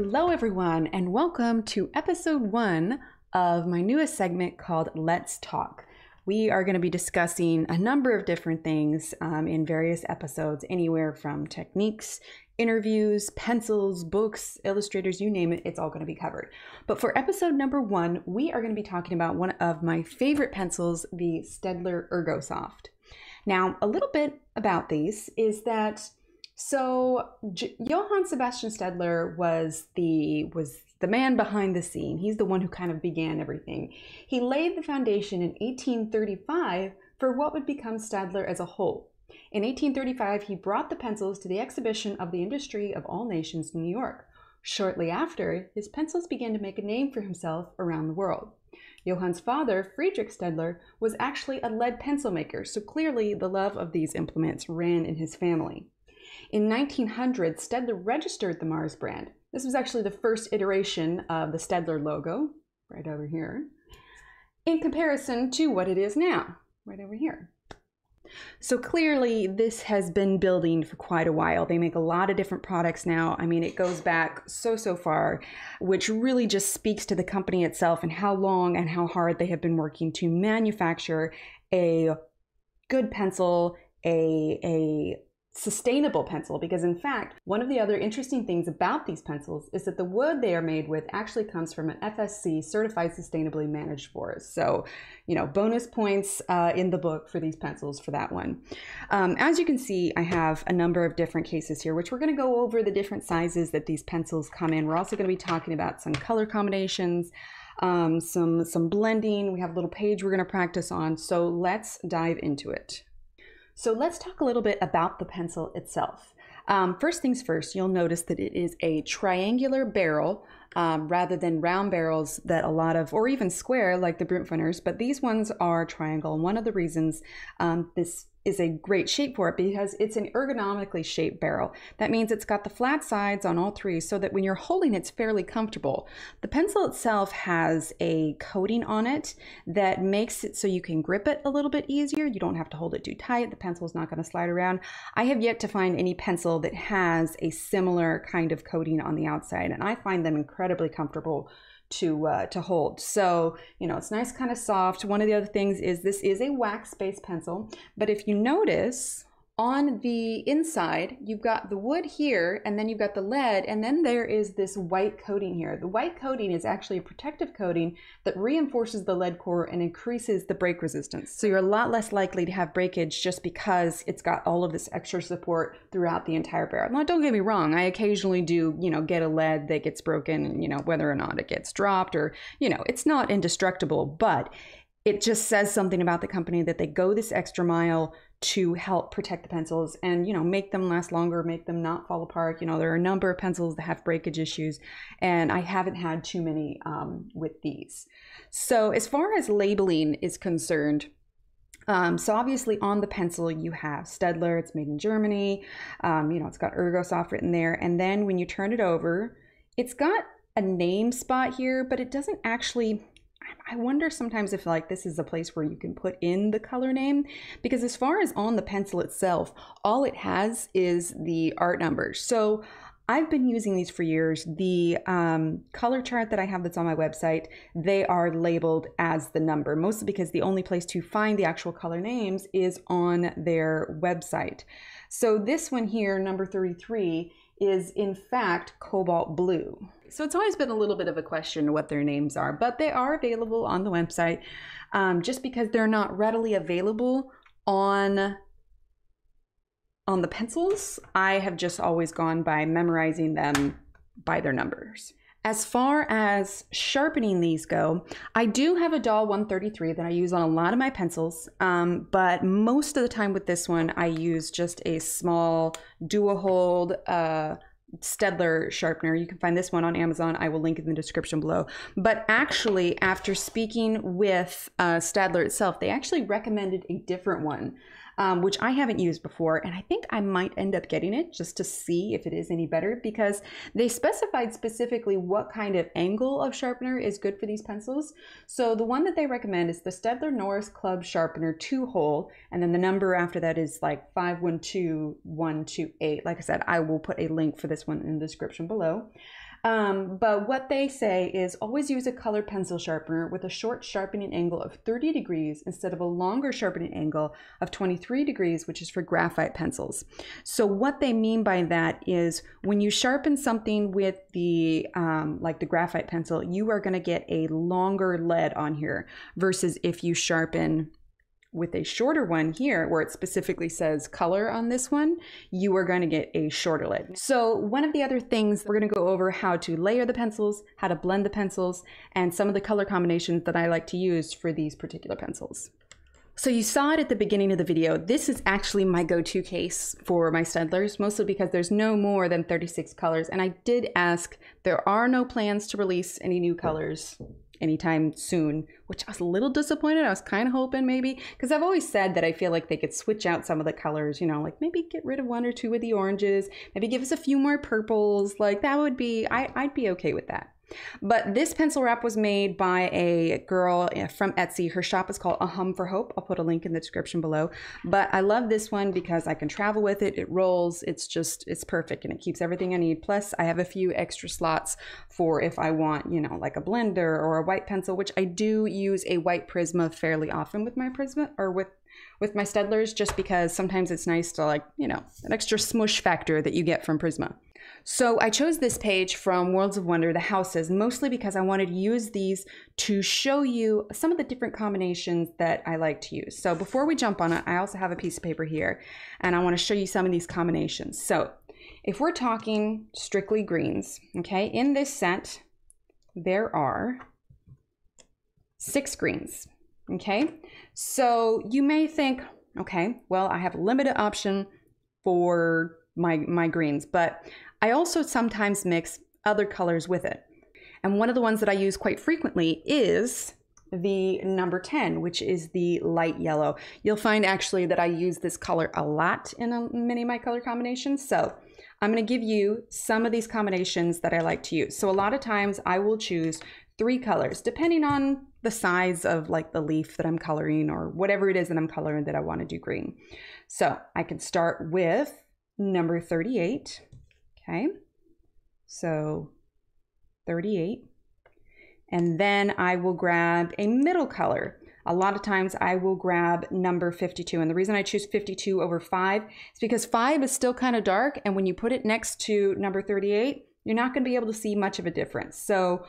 Hello everyone, and welcome to episode 1 of my newest segment called Let's Talk. We are going to be discussing a number of different things in various episodes, anywhere from techniques, interviews, pencils, books, illustrators, you name it, it's all going to be covered. But for episode number 1, we are going to be talking about one of my favorite pencils, the Staedtler Ergosoft. Now, a little bit about these is that Johann Sebastian Staedtler was the man behind the scene. He's the one who kind of began everything. He laid the foundation in 1835 for what would become Staedtler as a whole. In 1835, he brought the pencils to the exhibition of the industry of all nations in New York. Shortly after, his pencils began to make a name for himself around the world. Johann's father, Friedrich Staedtler, was actually a lead pencil maker, so clearly the love of these implements ran in his family. In 1900, Staedtler registered the Mars brand. This was actually the first iteration of the Staedtler logo, right over here, in comparison to what it is now, right over here. So clearly this has been building for quite a while. They make a lot of different products now. I mean, it goes back so far, which really just speaks to the company itself and how long and how hard they have been working to manufacture a good pencil, a sustainable pencil, because in fact, one of the other interesting things about these pencils is that the wood they are made with actually comes from an FSC, Certified Sustainably Managed Forest. So, bonus points in the book for these pencils for that one. As you can see, I have a number of different cases here, which we're going to go over the different sizes that these pencils come in. We're also going to be talking about some color combinations, some blending. We have a little page we're going to practice on. So let's dive into it. So let's talk a little bit about the pencil itself. First things first, you'll notice that it is a triangular barrel rather than round barrels that a lot of, or even square like the Brunpfenners, but these ones are triangle. And one of the reasons this is a great shape for it because it's an ergonomically shaped barrel. That means it's got the flat sides on all three so that when you're holding it's fairly comfortable. The pencil itself has a coating on it that makes it so you can grip it a little bit easier. You don't have to hold it too tight. The pencil is not going to slide around. I have yet to find any pencil that has a similar kind of coating on the outside, and I find them incredibly comfortable to hold. So, it's nice, kind of soft. One of the other things is this is a wax-based pencil, but if you notice on the inside, you've got the wood here, and then you've got the lead, and then there is this white coating here. The white coating is actually a protective coating that reinforces the lead core and increases the break resistance. So you're a lot less likely to have breakage just because it's got all of this extra support throughout the entire barrel. Now, don't get me wrong, I occasionally do, get a lead that gets broken, whether or not it gets dropped or, it's not indestructible, but it just says something about the company that they go this extra mile to help protect the pencils and, make them last longer, make them not fall apart. There are a number of pencils that have breakage issues, and I haven't had too many with these. So as far as labeling is concerned, so obviously on the pencil you have Staedtler, it's made in Germany, it's got Ergosoft written there, and then when you turn it over, it's got a name spot here, but it doesn't actually, I wonder sometimes if this is a place where you can put in the color name, because as far as on the pencil itself, all it has is the art numbers. So I've been using these for years. The color chart that I have that's on my website, they are labeled as the number, mostly because the only place to find the actual color names is on their website. So this one here, number 33, is in fact cobalt blue. So it's always been a little bit of a question what their names are, but they are available on the website. Just because they're not readily available on the pencils, I have just always gone by memorizing them by their numbers. As far as sharpening these go, I do have a Dahl 133 that I use on a lot of my pencils, but most of the time with this one, I use just a small Duohold Staedtler sharpener. You can find this one on Amazon. I will link in the description below. But actually, after speaking with Staedtler itself, they actually recommended a different one, which I haven't used before, and I think I might end up getting it just to see if it is any better, because they specified specifically what kind of angle of sharpener is good for these pencils. So the one that they recommend is the Staedtler Norris Club Sharpener 2-hole, and then the number after that is 512128. Like I said, I will put a link for this one in the description below. But what they say is always use a colored pencil sharpener with a short sharpening angle of 30 degrees instead of a longer sharpening angle of 23 degrees, which is for graphite pencils. So what they mean by that is when you sharpen something with the like the graphite pencil, you are going to get a longer lead on here versus if you sharpen with a shorter one here, where it specifically says color on this one, you are going to get a shorter lead. So one of the other things, we're going to go over how to layer the pencils, how to blend the pencils, and some of the color combinations that I like to use for these particular pencils. So you saw it at the beginning of the video. This is actually my go-to case for my Staedtlers, mostly because there's no more than 36 colors. And I did ask, there are no plans to release any new colors anytime soon, which I was a little disappointed. I was kind of hoping maybe, because I've always said that I feel like they could switch out some of the colors, you know, like maybe get rid of one or two of the oranges, maybe give us a few more purples. Like that would be, I'd be okay with that. But this pencil wrap was made by a girl from Etsy. Her shop is called A Hum for Hope. I'll put a link in the description below. But I love this one because I can travel with it. It rolls. It's perfect and it keeps everything I need. Plus I have a few extra slots for if I want, you know, like a blender or a white pencil, which I do use a white Prisma fairly often with my Prisma or with my Staedtlers, just because sometimes it's nice to, like, you know, an extra smush factor that you get from Prisma. So I chose this page from Worlds of Wonder, the houses, mostly because I wanted to use these to show you some of the different combinations that I like to use. So before we jump on it, I also have a piece of paper here and I want to show you some of these combinations. So if we're talking strictly greens, okay, in this set, there are 6 greens, okay? So you may think, okay, well, I have a limited option for my greens, but I also sometimes mix other colors with it. And one of the ones that I use quite frequently is the number 10, which is the light yellow. You'll find actually that I use this color a lot in many of my color combinations. So I'm going to give you some of these combinations that I like to use. So a lot of times I will choose 3 colors, depending on the size of like the leaf that I'm coloring or whatever it is that I'm coloring that I want to do green. So I can start with number 38. Okay, so 38. And then I will grab a middle color. A lot of times I will grab number 52. And the reason I choose 52 over 5 is because 5 is still kind of dark. And when you put it next to number 38, you're not going to be able to see much of a difference. So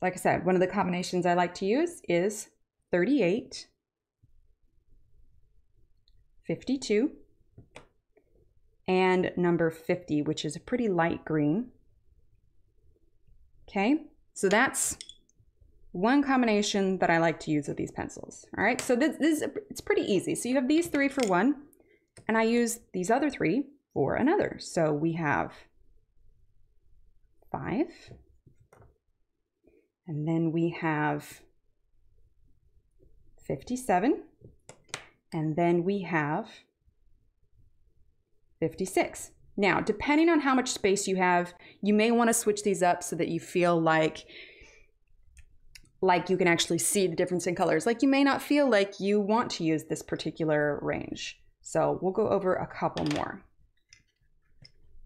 like I said, one of the combinations I like to use is 38, 52, and number 50, which is a pretty light green. Okay, so that's one combination that I like to use with these pencils. All right, so it's pretty easy. So you have these 3 for one, and I use these other 3 for another. So we have 5, and then we have 57, and then we have 56. Now, depending on how much space you have, you may want to switch these up so that you feel like you can actually see the difference in colors. Like you may not feel like you want to use this particular range. So we'll go over a couple more.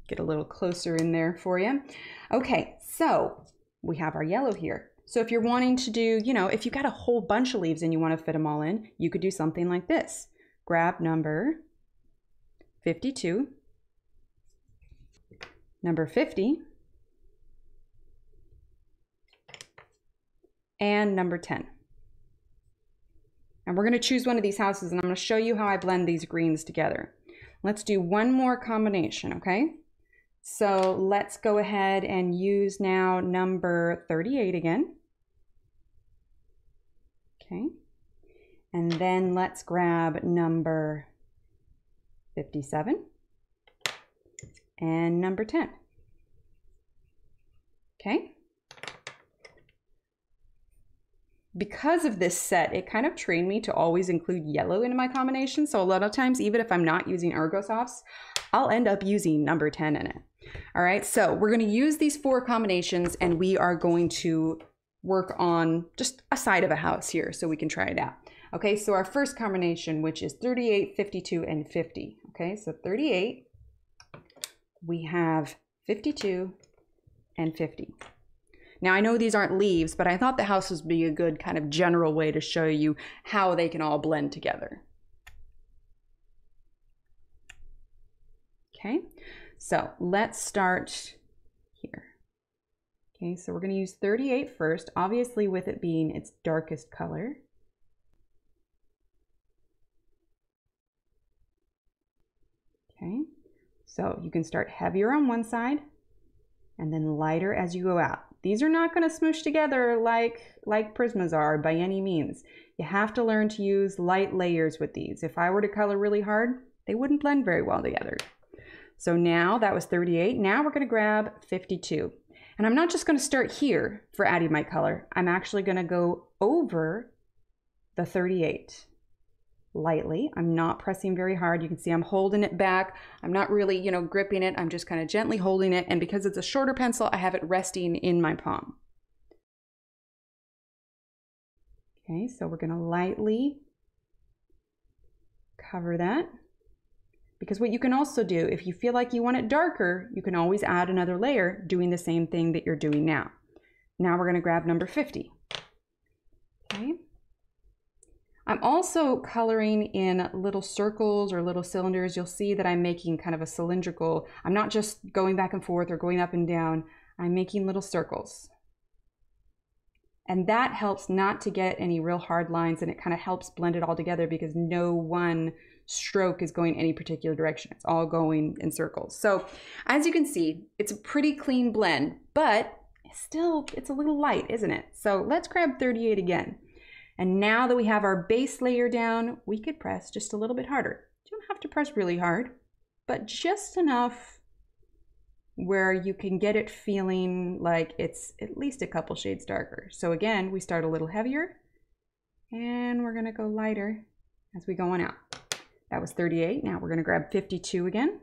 Get a little closer in there for you. Okay, so we have our yellow here. So if you're wanting to do, you know, if you got a whole bunch of leaves and you want to fit them all in, you could do something like this. Grab number 52, number 50, and number 10. And we're going to choose one of these houses and I'm going to show you how I blend these greens together. Let's do one more combination, okay? So let's go ahead and use now number 38 again. Okay. And then let's grab number 57 and number 10. Okay. Because of this set, it kind of trained me to always include yellow into my combination. So a lot of times, even if I'm not using Ergosofts, I'll end up using number 10 in it. All right, so we're going to use these 4 combinations and we are going to work on just a side of a house here so we can try it out. Okay, so our first combination, which is 38, 52, and 50. Okay, so 38, we have 52, and 50. Now, I know these aren't leaves, but I thought the house would be a good kind of general way to show you how they can all blend together. Okay, so let's start here. Okay, so we're going to use 38 first, obviously with it being its darkest color. Okay, so you can start heavier on one side and then lighter as you go out. These are not going to smoosh together like Prismas are by any means. You have to learn to use light layers with these. If I were to color really hard, they wouldn't blend very well together. So now that was 38. Now we're going to grab 52. And I'm not just going to start here for adding my color. I'm actually going to go over the 38 lightly. I'm not pressing very hard. You can see I'm holding it back. I'm not really, gripping it. I'm just kind of gently holding it. And because it's a shorter pencil, I have it resting in my palm. Okay, so we're going to lightly cover that. Because what you can also do, if you feel like you want it darker, you can always add another layer doing the same thing that you're doing now. Now we're going to grab number 50. Okay. I'm also coloring in little circles or little cylinders. You'll see that I'm making kind of a cylindrical, I'm not just going back and forth or going up and down. I'm making little circles. And that helps not to get any real hard lines, and it kind of helps blend it all together because no one stroke is going any particular direction. It's all going in circles. So as you can see, it's a pretty clean blend, but still it's a little light, isn't it? So let's grab 38 again. And now that we have our base layer down, we could press just a little bit harder. You don't have to press really hard, but just enough where you can get it feeling like it's at least a couple shades darker. So again, we start a little heavier and we're gonna go lighter as we go on out. That was 38. Now we're gonna grab 52 again.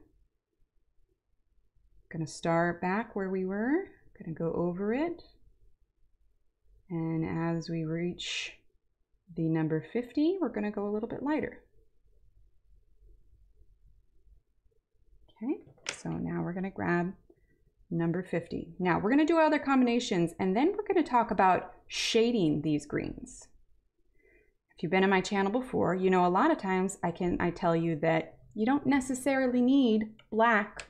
Gonna start back where we were, gonna go over it. And as we reach the number 50, we're gonna go a little bit lighter. Okay, so now we're gonna grab number 50. Now we're gonna do other combinations and then we're gonna talk about shading these greens. If you've been on my channel before, you know a lot of times I tell you that you don't necessarily need black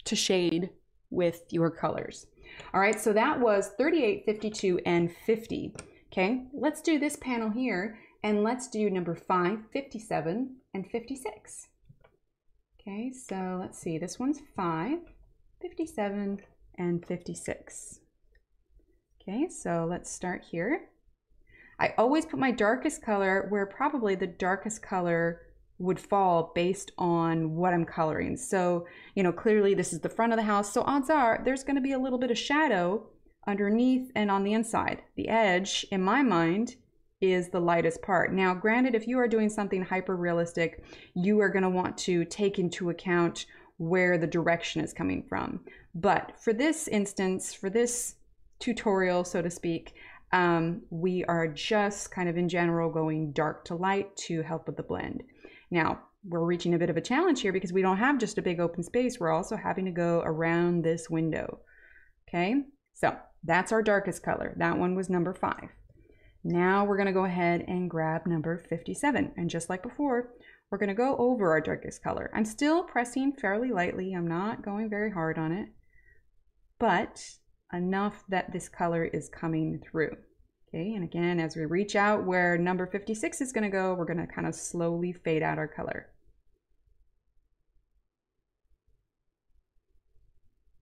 to shade with your colors. All right, so that was 38, 52, and 50. Okay, let's do this panel here and let's do number 5, 57, and 56. Okay, so let's see, this one's 5, 57, and 56. Okay, so let's start here. I always put my darkest color where probably the darkest color would fall based on what I'm coloring. So, clearly this is the front of the house, so odds are there's going to be a little bit of shadow underneath and on the inside. The edge, in my mind, is the lightest part. Now, granted, if you are doing something hyper realistic, you are going to want to take into account where the direction is coming from. But for this instance, for this tutorial, so to speak, we are just kind of in general going dark to light to help with the blend. Now, we're reaching a bit of a challenge here because we don't have just a big open space. We're also having to go around this window. Okay, so that's our darkest color. That one was number 5. Now we're going to go ahead and grab number 57. And just like before, we're going to go over our darkest color. I'm still pressing fairly lightly. I'm not going very hard on it, but enough that this color is coming through. Okay, and again, as we reach out where number 56 is going to go, we're going to kind of slowly fade out our color.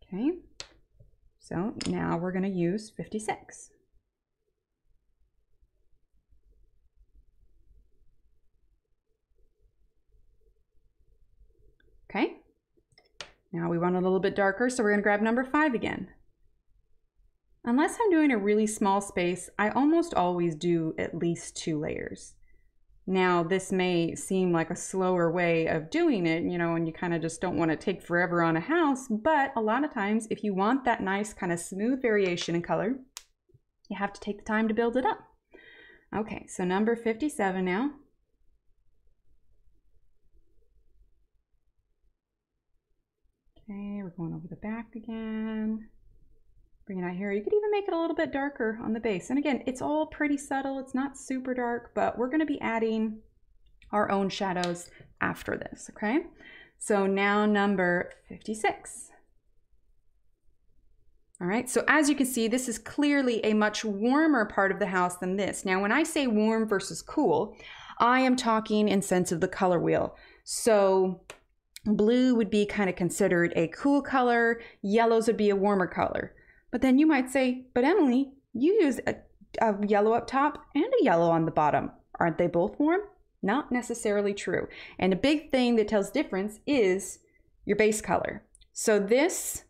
Okay, so now we're going to use 56. Okay, now we want it a little bit darker, so we're going to grab number 5 again. Unless I'm doing a really small space, I almost always do at least 2 layers. Now, this may seem like a slower way of doing it, and you kind of just don't want to take forever on a house, but a lot of times if you want that nice kind of smooth variation in color, you have to take the time to build it up. Okay, so number 57 now. Okay, we're going over the back again. bring it out here. You could even make it a little bit darker on the base. And again, it's all pretty subtle. It's not super dark, but we're going to be adding our own shadows after this, okay? So now number 56. All right, so as you can see, this is clearly a much warmer part of the house than this. Now, when I say warm versus cool, I am talking in sense of the color wheel. So blue would be kind of considered a cool color, yellows would be a warmer color. But then you might say, but Emily, you use a yellow up top and a yellow on the bottom. Aren't they both warm? Not necessarily true. And a big thing that tells difference is your base color. So this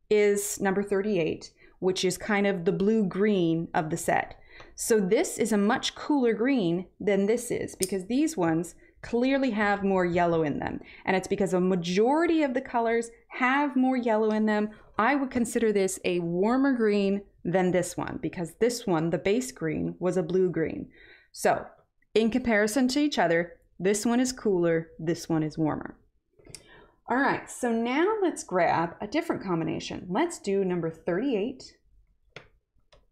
is number 38, which is kind of the blue-green of the set. So this is a much cooler green than this is, because these ones clearly have more yellow in them. And it's because a majority of the colors have more yellow in them. I would consider this a warmer green than this one, because this one, the base green, was a blue-green. So in comparison to each other, this one is cooler, this one is warmer. All right, so now let's grab a different combination. Let's do number 38,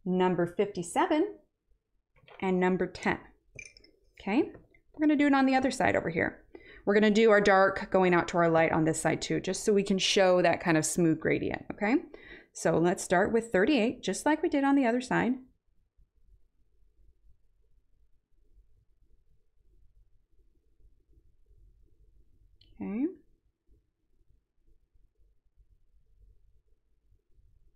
number 57, and number 10. Okay, we're gonna do it on the other side over here. We're gonna do our dark going out to our light on this side too, just so we can show that kind of smooth gradient, okay? So let's start with 38, just like we did on the other side. Okay.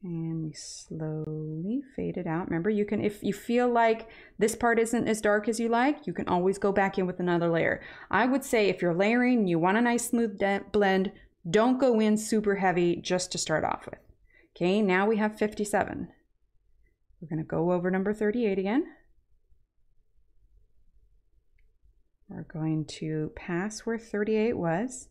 And we slowly fade it out. Remember, you can, if you feel like this part isn't as dark as you like, you can always go back in with another layer. I would say if you're layering, you want a nice smooth blend, don't go in super heavy just to start off with. Okay, now we have 57. We're gonna go over number 38 again. We're going to pass where 38 was.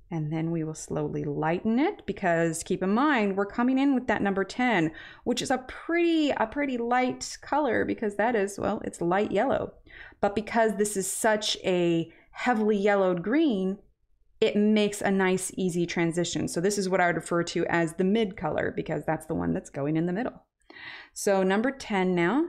And then we will slowly lighten it, because keep in mind, we're coming in with that number 10, which is a pretty light color, because that is, well, it's light yellow. But because this is such a heavily yellowed green, it makes a nice, easy transition. So this is what I would refer to as the mid color, because that's the one that's going in the middle. So number 10 now.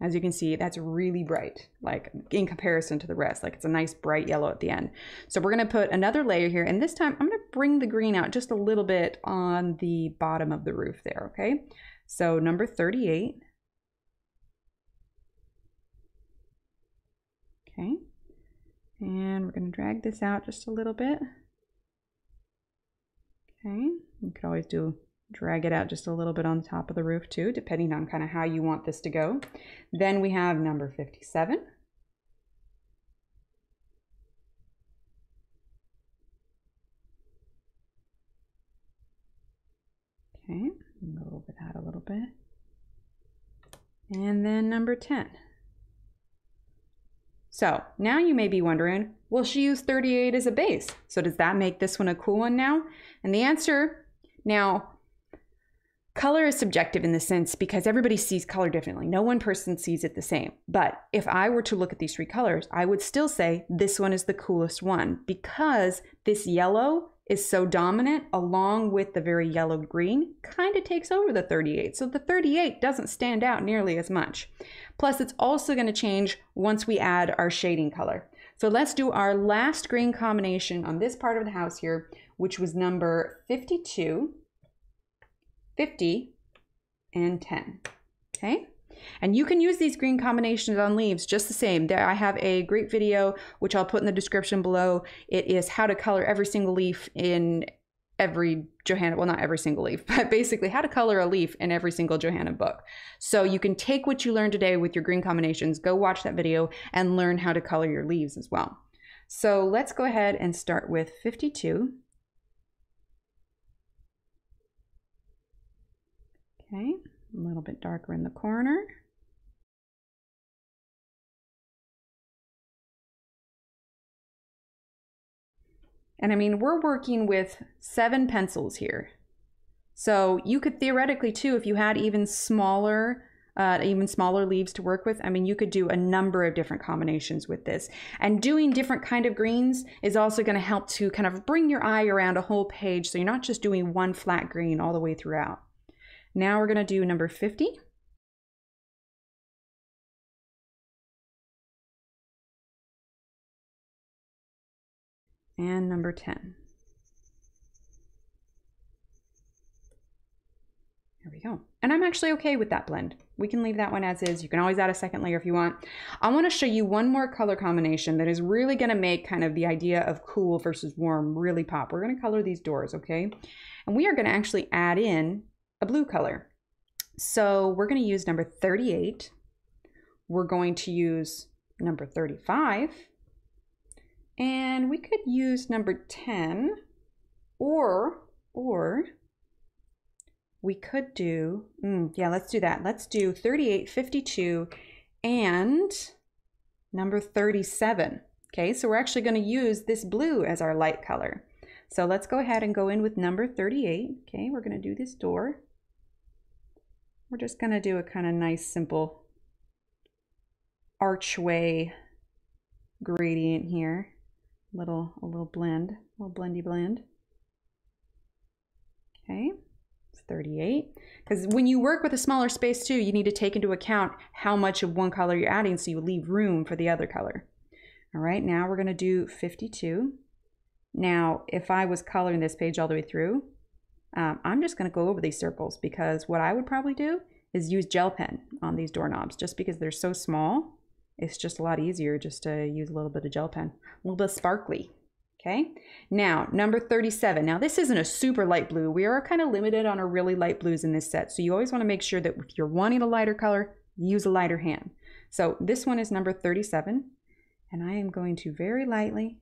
As you can see, that's really bright, like in comparison to the rest, like it's a nice bright yellow at the end. So we're gonna put another layer here, and this time I'm gonna bring the green out just a little bit on the bottom of the roof there, okay? So number 38. Okay, and we're gonna drag this out just a little bit. Okay, you could always drag it out just a little bit on the top of the roof too, depending on kind of how you want this to go. Then we have number 57. Okay, go over that a little bit. And then number 10. So now you may be wondering, well, she used 38 as a base. So does that make this one a cool one now? And the answer, now, color is subjective in the sense because everybody sees color differently. No one person sees it the same. But if I were to look at these three colors, I would still say this one is the coolest one, because this yellow is so dominant, along with the very yellow green, kind of takes over the 38. So the 38 doesn't stand out nearly as much. Plus, it's also going to change once we add our shading color. So let's do our last green combination on this part of the house here, which was number 52, 50, and 10. Okay? And you can use these green combinations on leaves just the same. There, I have a great video, which I'll put in the description below. It is how to color every single leaf in every Johanna, well, not every single leaf, but basically how to color a leaf in every single Johanna book. So you can take what you learned today with your green combinations, go watch that video, and learn how to color your leaves as well. So let's go ahead and start with 52. Okay, a little bit darker in the corner. And I mean, we're working with 7 pencils here. So you could theoretically too, if you had even smaller even smaller leaves to work with. I mean, you could do a number of different combinations with this. And doing different kind of greens is also going to help to kind of bring your eye around a whole page, so you're not just doing one flat green all the way throughout. Now we're going to do number 50. And number 10. There we go. And I'm actually okay with that blend. We can leave that one as is. You can always add a second layer if you want. I want to show you one more color combination that is really going to make kind of the idea of cool versus warm really pop. We're going to color these doors, okay? And we are going to actually add in a blue color. So we're going to use number 38. We're going to use number 35. And we could use number 10, or we could do, yeah, let's do that. Let's do 38, 52, and number 37. Okay, so we're actually going to use this blue as our light color. So let's go ahead and go in with number 38. Okay, we're going to do this door. We're just going to do a kind of nice, simple archway gradient here. A little blend, a little blendy blend. Okay, it's 38. Because when you work with a smaller space too, you need to take into account how much of one color you're adding so you leave room for the other color. All right, now we're going to do 52. Now, if I was coloring this page all the way through, I'm just going to go over these circles, because what I would probably do is use gel pen on these doorknobs, just because they're so small. It's just a lot easier just to use a little bit of gel pen, a little bit sparkly. Okay, now number 37. Now this isn't a super light blue. We are kind of limited on our really light blues in this set. So you always want to make sure that if you're wanting a lighter color, use a lighter hand. So this one is number 37. And I am going to very lightly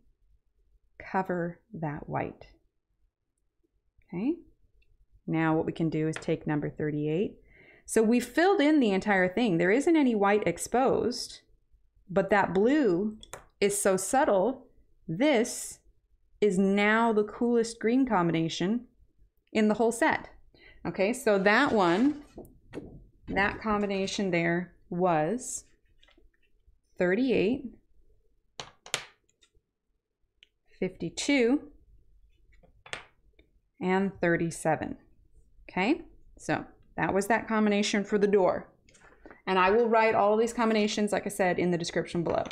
cover that white. Okay, now what we can do is take number 38. So we filled in the entire thing. There isn't any white exposed. But that blue is so subtle, this is now the coolest green combination in the whole set. Okay, so that one, that combination there was 38, 52, and 37. Okay, so that was that combination for the door. And I will write all these combinations, like I said, in the description below.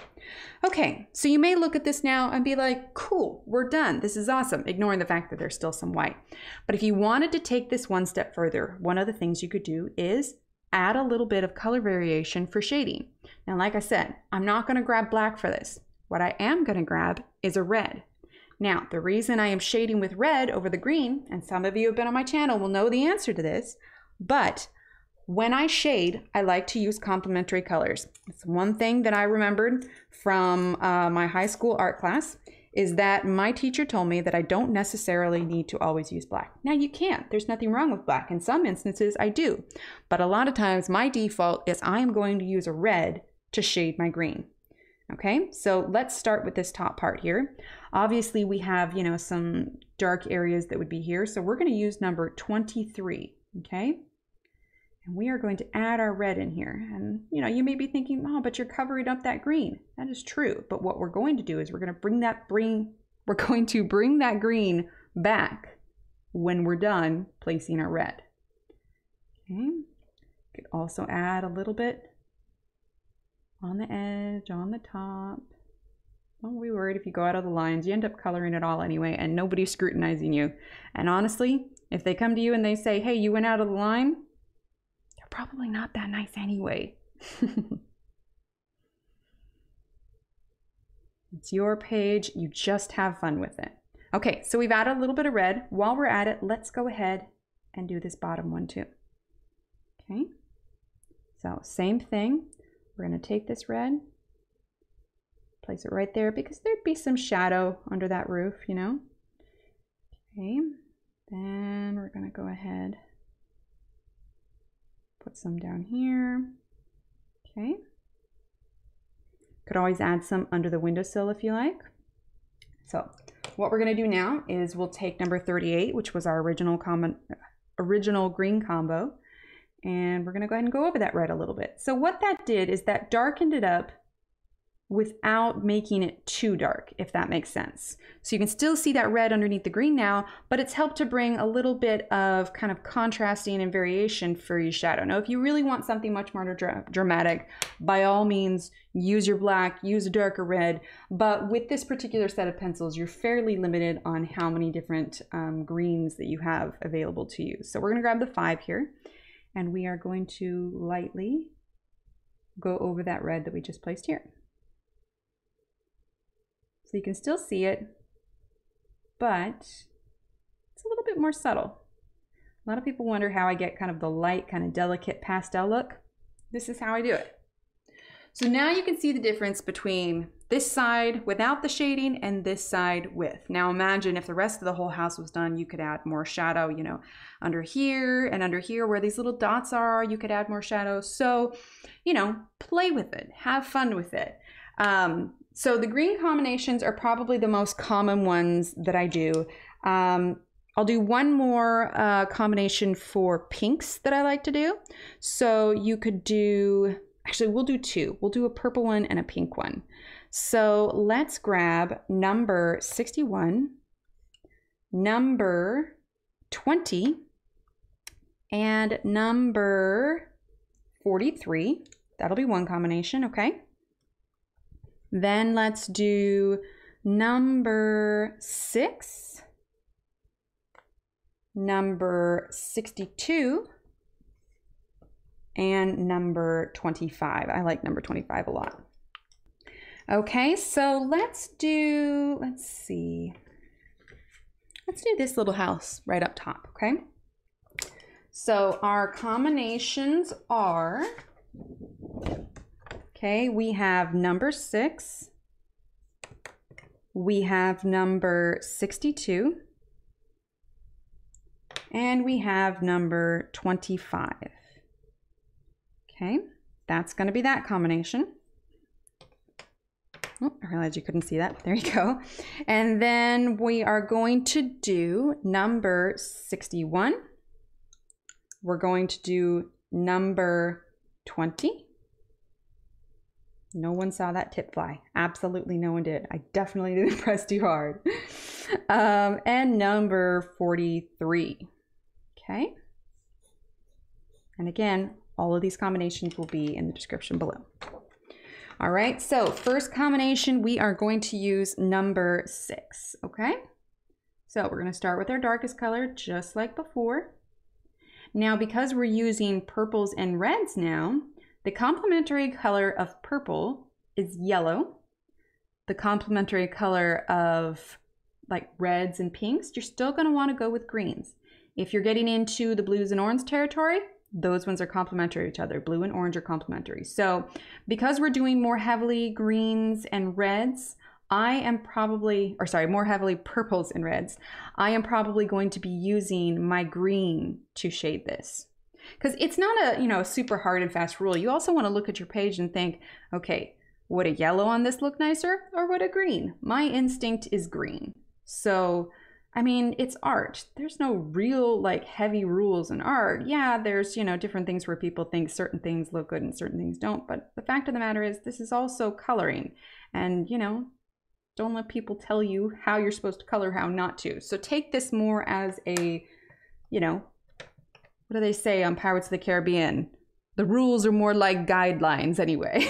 Okay, so you may look at this now and be like, cool, we're done. This is awesome, ignoring the fact that there's still some white. But if you wanted to take this one step further, one of the things you could do is add a little bit of color variation for shading. Now, like I said, I'm not going to grab black for this. What I am going to grab is a red. Now, the reason I am shading with red over the green, and some of you have been on my channel will know the answer to this, but when I shade, I like to use complementary colors. It's one thing that I remembered from my high school art class, is that my teacher told me that I don't necessarily need to always use black. Now you can't, there's nothing wrong with black. In some instances I do, but a lot of times my default is I am going to use a red to shade my green. Okay, so let's start with this top part here. Obviously we have, you know, some dark areas that would be here. So we're going to use number 23, okay? And we are going to add our red in here. And, you know, you may be thinking, oh, but you're covering up that green. That is true. But what we're going to do is we're going to bring that green back when we're done placing our red. Okay. You could also add a little bit on the edge, on the top. Don't be worried if you go out of the lines. You end up coloring it all anyway, and nobody's scrutinizing you. And honestly, if they come to you and they say, hey, you went out of the line, probably not that nice anyway. It's your page, you just have fun with it. Okay, so we've added a little bit of red. While we're at it, let's go ahead and do this bottom one too. Okay, so same thing. We're going to take this red, place it right there because there'd be some shadow under that roof, you know. Okay, then we're going to go ahead, put some down here. Okay. Could always add some under the windowsill if you like. So what we're going to do now is we'll take number 38, which was our original green combo, And we're going to go ahead and go over that red a little bit. So what that did is that darkened it up without making it too dark, if that makes sense. So you can still see that red underneath the green now, but it's helped to bring a little bit of kind of contrasting and variation for your shadow. Now, if you really want something much more dramatic, by all means, use your black, use a darker red. But with this particular set of pencils, you're fairly limited on how many different greens that you have available to use. So we're gonna grab the 5 here, and we are going to lightly go over that red that we just placed here. So you can still see it, but it's a little bit more subtle. A lot of people wonder how I get kind of the light, kind of delicate pastel look. This is how I do it. So now you can see the difference between this side without the shading and this side with. Now imagine if the rest of the whole house was done, you could add more shadow, you know, under here and under here where these little dots are, you could add more shadow. So, you know, play with it, have fun with it. So the green combinations are probably the most common ones that I do. I'll do one more combination for pinks that I like to do. So you could do, actually we'll do 2. We'll do a purple one and a pink one. So let's grab number 61, number 20, and number 43. That'll be one combination, okay? Then let's do number 6, number 62, and number 25. I like number 25 a lot. Okay, so let's do this little house right up top, okay? So our combinations are, okay, we have number 6, we have number 62, and we have number 25. Okay, that's going to be that combination. Oh, I realized you couldn't see that. There you go. And then we are going to do number 61. We're going to do number 20. No one saw that tip fly. Absolutely no one did. I definitely didn't press too hard. And number 43. Okay. And again, all of these combinations will be in the description below. All right, so first combination, we are going to use number 6, okay? So we're gonna start with our darkest color, just like before. Now, because we're using purples and reds now, the complementary color of purple is yellow. The complementary color of like reds and pinks, you're still gonna wanna go with greens. If you're getting into the blues and orange territory, those ones are complementary to each other. Blue and orange are complementary. So because we're doing more heavily greens and reds, more heavily purples and reds, I am probably going to be using my green to shade this. Because it's not a super hard and fast rule. You also want to look at your page and think, okay, would a yellow on this look nicer or would a green? My instinct is green. So I mean, it's art. There's no real like heavy rules in art. Yeah, there's, different things where people think certain things look good and certain things don't. But the fact of the matter is this is also coloring. And, don't let people tell you how you're supposed to color, how not to. So take this more as a, what do they say on Pirates of the Caribbean? The rules are more like guidelines anyway.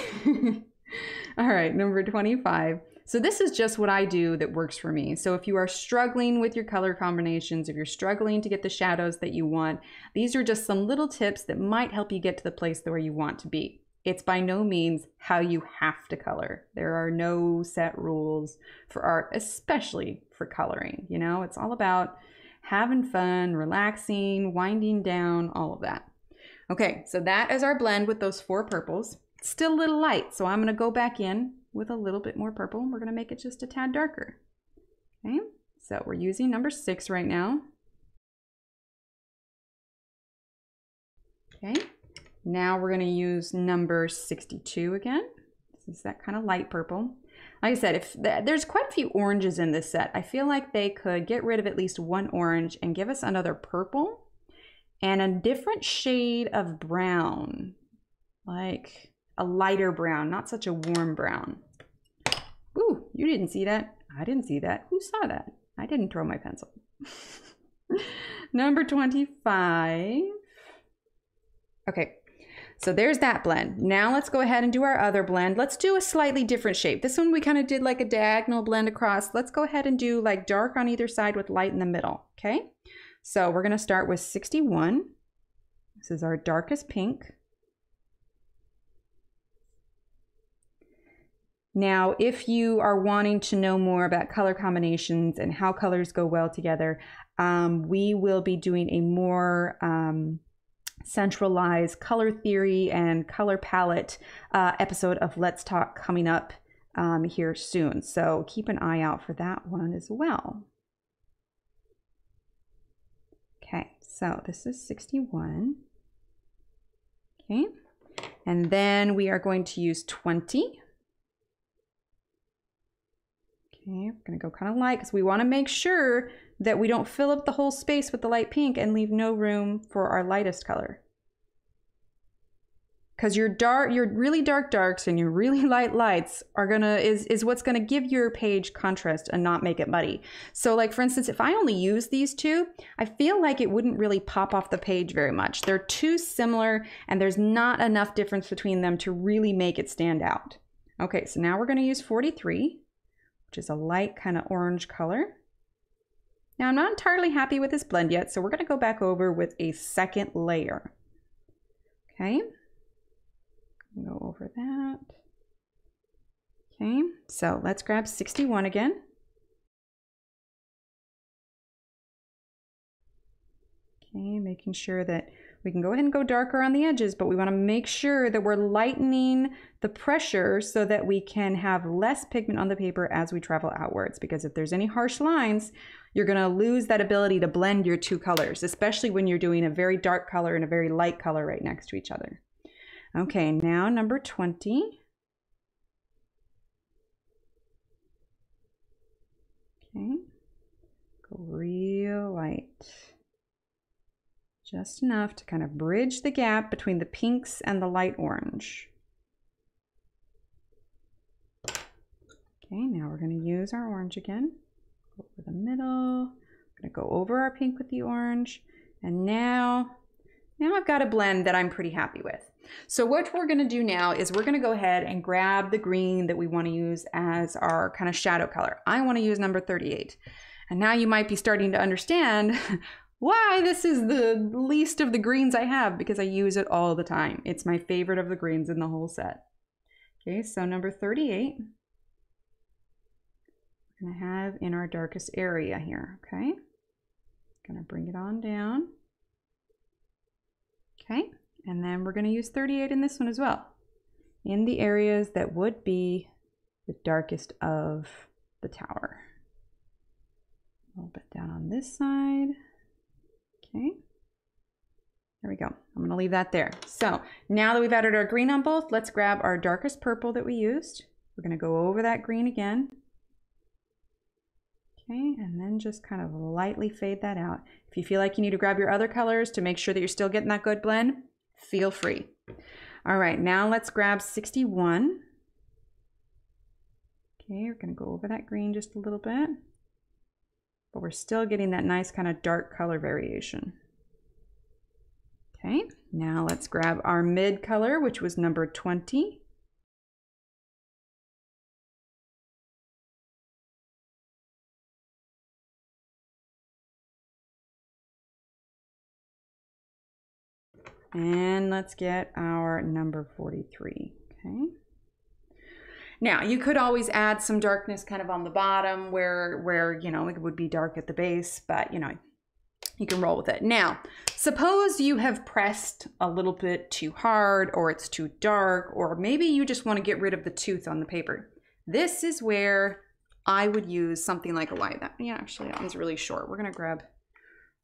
All right, number 25. So this is just what I do that works for me. So if you are struggling with your color combinations, if you're struggling to get the shadows that you want, these are just some little tips that might help you get to the place where you want to be. It's by no means how you have to color. There are no set rules for art, especially for coloring. It's all about having fun, relaxing, winding down, all of that. Okay, so that is our blend with those 4 purples. It's still a little light, so I'm gonna go back in with a little bit more purple. We're gonna make it just a tad darker. Okay, so we're using number 6 right now. Okay, now we're gonna use number 62 again. This is that kind of light purple. Like I said, there's quite a few oranges in this set. I feel like they could get rid of at least one orange and give us another purple. and a different shade of brown, like a lighter brown, not such a warm brown. Ooh, you didn't see that. I didn't see that. Who saw that? I didn't throw my pencil. Number 25. Okay, so there's that blend. Now let's go ahead and do our other blend. Let's do a slightly different shape. This one we kind of did like a diagonal blend across. Let's go ahead and do like dark on either side with light in the middle, okay? So we're gonna start with 61. This is our darkest pink. Now, if you are wanting to know more about color combinations and how colors go well together, we will be doing a more centralized color theory and color palette episode of Let's Talk coming up here soon. So keep an eye out for that one as well. Okay, so this is 61. Okay, and then we are going to use 20. Okay, we're gonna go kind of light because we wanna make sure that we don't fill up the whole space with the light pink and leave no room for our lightest color. Because your really dark darks and your really light lights are is what's gonna give your page contrast and not make it muddy. So like for instance, if I only use these two, I feel like it wouldn't really pop off the page very much. They're too similar and there's not enough difference between them to really make it stand out. Okay, so now we're gonna use 43. Which is a light kind of orange color. Now I'm not entirely happy with this blend yet, so we're gonna go back over with a second layer. Okay, go over that. Okay, so let's grab 61 again. Okay, making sure that we can go ahead and go darker on the edges, but we want to make sure that we're lightening the pressure so that we can have less pigment on the paper as we travel outwards. Because if there's any harsh lines, you're going to lose that ability to blend your two colors, especially when you're doing a very dark color and a very light color right next to each other. Okay, now number 20. Okay, go real light. Just enough to kind of bridge the gap between the pinks and the light orange. Okay, now we're going to use our orange again. Go over the middle. I'm going to go over our pink with the orange. And now I've got a blend that I'm pretty happy with. So what we're going to do now is we're going to go ahead and grab the green that we want to use as our kind of shadow color. I want to use number 38. And now you might be starting to understand why this is the least of the greens I have, because I use it all the time. It's my favorite of the greens in the whole set. Okay, so number 38, we're gonna have in our darkest area here, okay? Gonna bring it on down. Okay, and then we're gonna use 38 in this one as well, in the areas that would be the darkest of the tower. A little bit down on this side. Okay, there we go. I'm gonna leave that there. So now that we've added our green on both, let's grab our darkest purple that we used. We're gonna go over that green again. Okay, and then just kind of lightly fade that out. If you feel like you need to grab your other colors to make sure that you're still getting that good blend, feel free. All right, now let's grab 61. Okay, we're gonna go over that green just a little bit. But we're still getting that nice kind of dark color variation. Okay, now let's grab our mid color, which was number 20. And let's get our number 43, okay? Now, you could always add some darkness kind of on the bottom where you know, it would be dark at the base, but you know, you can roll with it. Now, suppose you have pressed a little bit too hard, or it's too dark, or maybe you just want to get rid of the tooth on the paper. This is where I would use something like a white. Yeah, actually, that one's really short. We're gonna grab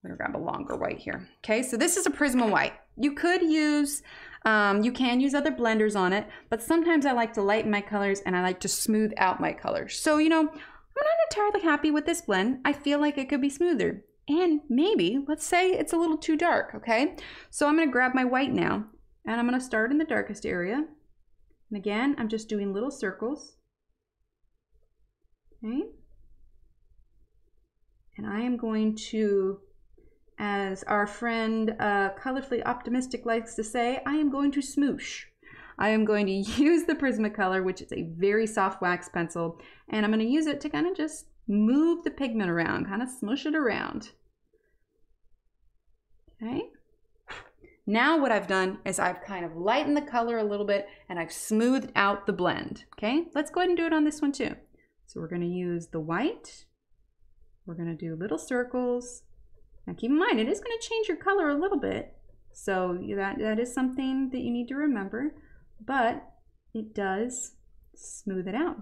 a longer white here. Okay, so this is a Prisma white. You could use, you can use other blenders on it, but sometimes I like to lighten my colors and I like to smooth out my colors. So, you know, I'm not entirely happy with this blend. I feel like it could be smoother. And maybe, let's say it's a little too dark, okay? So I'm gonna grab my white now, and I'm gonna start in the darkest area. And again, I'm just doing little circles, okay? And I am going to, as our friend Colorfully Optimistic likes to say, I am going to smoosh. I am going to use the Prismacolor, which is a very soft wax pencil, and I'm going to use it to kind of just move the pigment around, kind of smush it around. Okay. Now what I've done is I've kind of lightened the color a little bit and I've smoothed out the blend. Okay, let's go ahead and do it on this one too. So we're going to use the white. We're going to do little circles. Now keep in mind, it is going to change your color a little bit. So that is something that you need to remember, but it does smooth it out.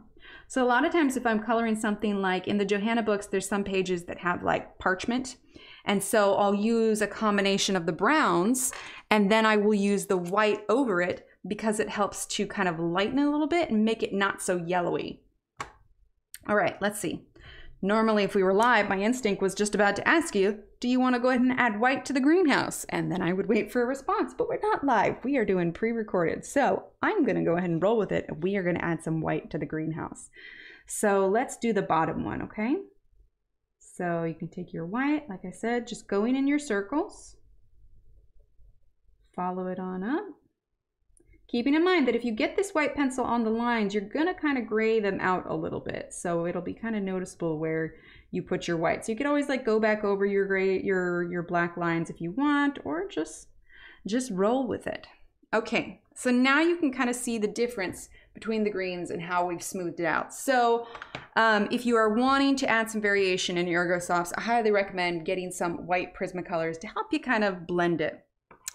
So a lot of times if I'm coloring something like in the Johanna books, there's some pages that have like parchment. And so I'll use a combination of the browns and then I will use the white over it because it helps to kind of lighten it a little bit and make it not so yellowy. All right, let's see. Normally, if we were live, my instinct was just about to ask you, do you want to go ahead and add white to the greenhouse? And then I would wait for a response, but we're not live. We are doing pre-recorded. So I'm going to go ahead and roll with it. We are going to add some white to the greenhouse. So let's do the bottom one, okay? So you can take your white, like I said, just going in your circles. Follow it on up. Keeping in mind that if you get this white pencil on the lines, you're gonna kind of gray them out a little bit. So it'll be kind of noticeable where you put your white. So you could always like go back over your gray, your black lines if you want, or just roll with it. Okay, so now you can kind of see the difference between the greens and how we've smoothed it out. So if you are wanting to add some variation in your Ergosofts, I highly recommend getting some white Prismacolors to help you kind of blend it.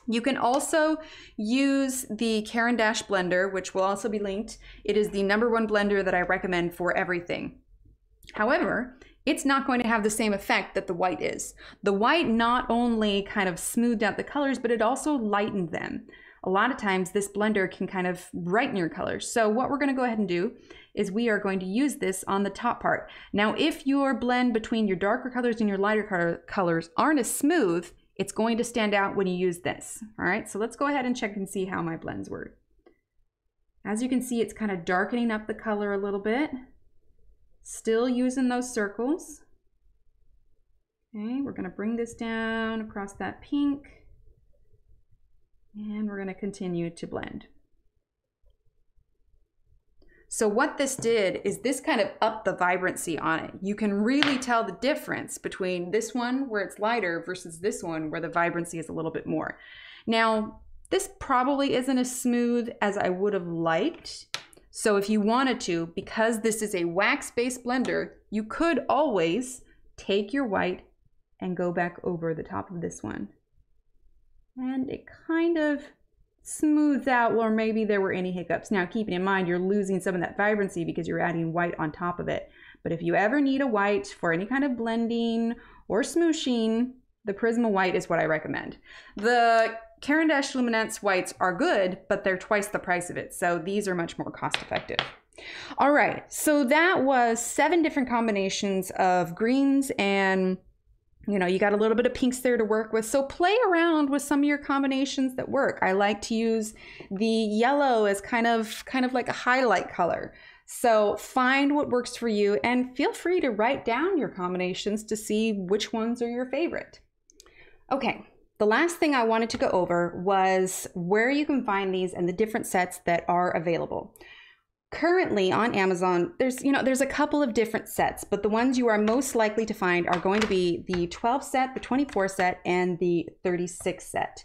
You can also use the Caran d'Ache blender, which will also be linked. It is the #1 blender that I recommend for everything. However, it's not going to have the same effect that the white is. The white not only kind of smoothed out the colors, but it also lightened them. A lot of times this blender can kind of brighten your colors. So what we're going to go ahead and do is we are going to use this on the top part. Now, if your blend between your darker colors and your lighter colors aren't as smooth, it's going to stand out when you use this. All right, so let's go ahead and check and see how my blends work. As you can see, it's kind of darkening up the color a little bit. Still using those circles. Okay, we're gonna bring this down across that pink. And we're gonna continue to blend. So what this did is this kind of upped the vibrancy on it. You can really tell the difference between this one where it's lighter versus this one where the vibrancy is a little bit more. Now, this probably isn't as smooth as I would have liked. So if you wanted to, because this is a wax-based blender, you could always take your white and go back over the top of this one. And it kind of smooths out where maybe there were any hiccups. Now, keeping in mind, you're losing some of that vibrancy because you're adding white on top of it. But if you ever need a white for any kind of blending or smooshing, the Prisma white is what I recommend. The Caran d'Ache Luminance whites are good, but they're twice the price of it. So these are much more cost effective. All right, so that was 7 different combinations of greens and you got a little bit of pinks there to work with. So play around with some of your combinations that work. I like to use the yellow as kind of like a highlight color. So find what works for you and feel free to write down your combinations to see which ones are your favorite. Okay, the last thing I wanted to go over was where you can find these and the different sets that are available. Currently on Amazon, there's a couple of different sets, but the ones you are most likely to find are going to be the 12 set, the 24 set, and the 36 set.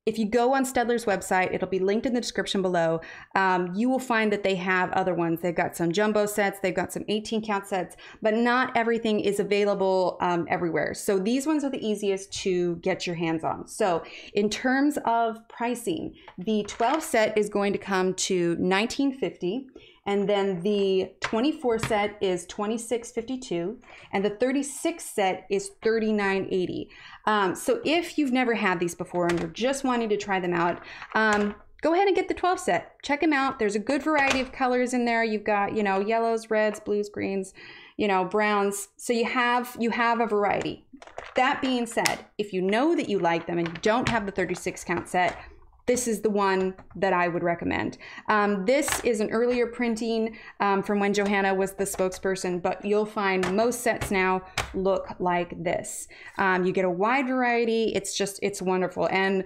If you go on Staedtler's website, it'll be linked in the description below. You will find that they have other ones. They've got some jumbo sets, they've got some 18 count sets, but not everything is available everywhere. So these ones are the easiest to get your hands on. So in terms of pricing, the 12 set is going to come to $19.50. And then the 24 set is $26.52, and the 36 set is $39.80. So if you've never had these before and you're just wanting to try them out, go ahead and get the 12 set. Check them out. There's a good variety of colors in there. You've got, yellows, reds, blues, greens, browns. So you have a variety. that being said, if you know that you like them and you don't have the 36 count set, this is the one that I would recommend. This is an earlier printing from when Johanna was the spokesperson, but you'll find most sets now look like this. You get a wide variety. It's wonderful. And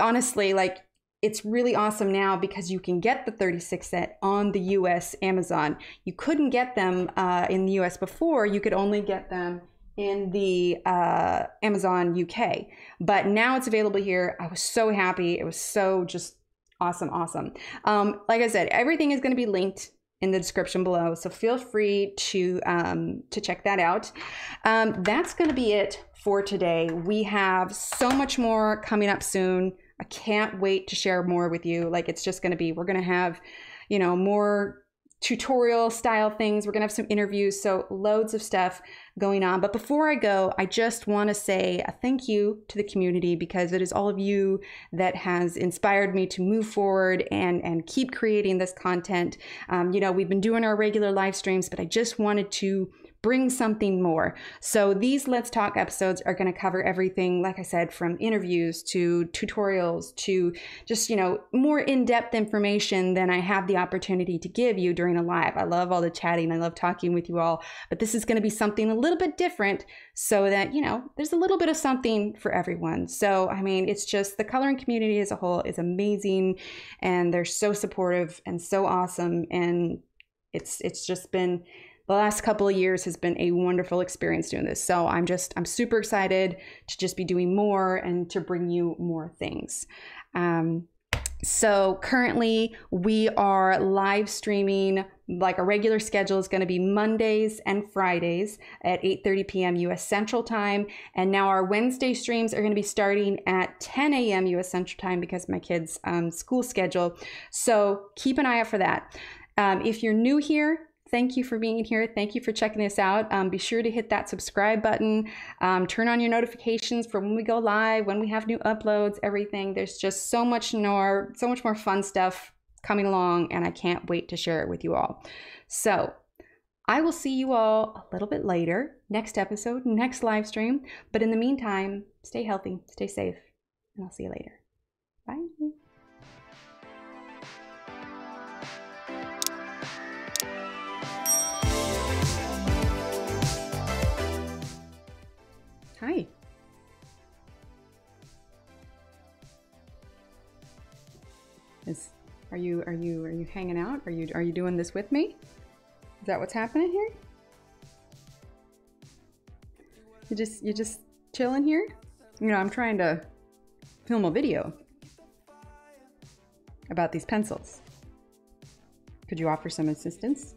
honestly, like, it's really awesome now because you can get the 36 set on the US Amazon. You couldn't get them in the US before. You could only get them in the Amazon UK, but now it's available here. I was so happy. It was so just awesome. Like I said, everything is going to be linked in the description below, so feel free to check that out. That's going to be it for today. We have so much more coming up soon. I can't wait to share more with you. Like, it's just going to be, we're going to have, you know, more tutorial style things. We're gonna have some interviews, so loads of stuff going on. But before I go, I just want to say a thank you to the community, because it is all of you that has inspired me to move forward and keep creating this content. You know, we've been doing our regular live streams, but I just wanted to bring something more. So these Let's Talk episodes are going to cover everything, like I said, from interviews to tutorials to just, you know, more in-depth information than I have the opportunity to give you during a live. I love all the chatting. I love talking with you all, but this is going to be something a little bit different so that, you know, there's a little bit of something for everyone. So, I mean, it's just the coloring community as a whole is amazing, and they're so supportive and so awesome. And it's just been, the last couple of years has been a wonderful experience doing this. So I'm super excited to just be doing more and to bring you more things. So currently we are live streaming, like a regular schedule is going to be Mondays and Fridays at 8:30 p.m. US Central Time. And now our Wednesday streams are going to be starting at 10 a.m. US Central Time because of my kids' school schedule. So keep an eye out for that. If you're new here, thank you for being here. Thank you for checking this out. Be sure to hit that subscribe button. Turn on your notifications for when we go live, when we have new uploads, everything. There's just so much more fun stuff coming along, and I can't wait to share it with you all. So I will see you all a little bit later, next episode, next live stream. But in the meantime, stay healthy, stay safe, and I'll see you later. Bye. Hi. Are you hanging out? Are you doing this with me? Is that what's happening here? You just chilling here? You know, I'm trying to film a video about these pencils. Could you offer some assistance?